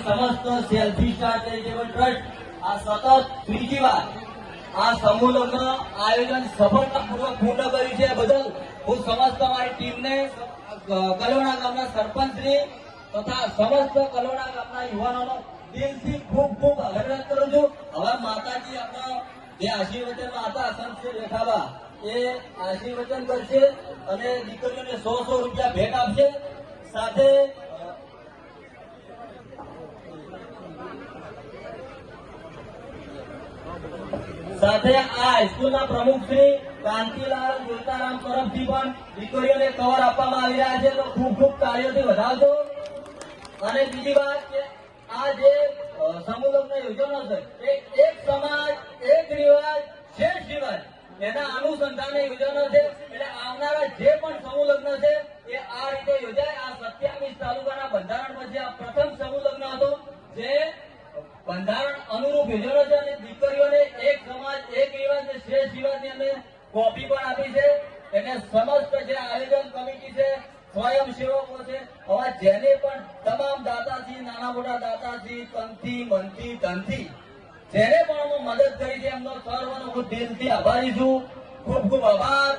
સમસ્ત selfie star charitable trust આ સતત ત્રીજી વાર આ સમૂહ લગ્ન આયોજન સફળતાપૂર્વક પૂર્ણ કર્યું છે બદલ હું સમસ્ત અમારી ટીમને કલોણા ગામના સરપંચશ્રી તથા સમસ્ત કલોણા ગામના યુવાનોનો દિલથી ખૂબ ખૂબ અભિનંદન કરું છું. હવે માતાજી આપણા જે આશીર્વચનમાં હતા સંતશ્રી રેખાબા એ આશીર્વચન કરશે અને દીકરીઓને 100 રૂપિયા ભેટ આપશે. સાથે સાથે આ હાઈસ્કૂલના પ્રમુખ શ્રી કાંતિલાલ જોતારામ તરફથી પણ દીકરીઓને કવર આપવામાં આવી રહ્યા છે, તો ખૂબ ખૂબ તાળીઓથી વધાવજો. અને બીજી વાત કે આ જે સમૂહ લગ્ન યોજવાનો છે એ એક સમાજ એક રિવાજ શ્રેષ્ઠ રિવાજ એના અનુસંધાને યોજવાનો છે. એટલે આવનારા જે પણ સમૂહ લગ્ન છે એ આ રીતે યોજાય. આ 27 તાલુકાના બંધારણ પછી આ પ્રથમ સમૂહ લગ્ન હતો જે બંધારણ અનુરૂપ યોજનો છે અને દીકરીઓને એક સમાજ એક રિવાજ ને શ્રેષ્ઠ રિવાજની અમે કોપી પણ આપી છે. એટલે સમસ્ત જે આયોજન કમિટી છે, સ્વયંસેવકો છે, હવે જેને પણ તમામ દાતાજી, નાના મોટા દાતાજી, તનથી મનથી ધનથી જેને પણ મદદ કરી છે એમનો સર્વનો હું દિલથી આભારી છું. ખૂબ ખૂબ આભાર.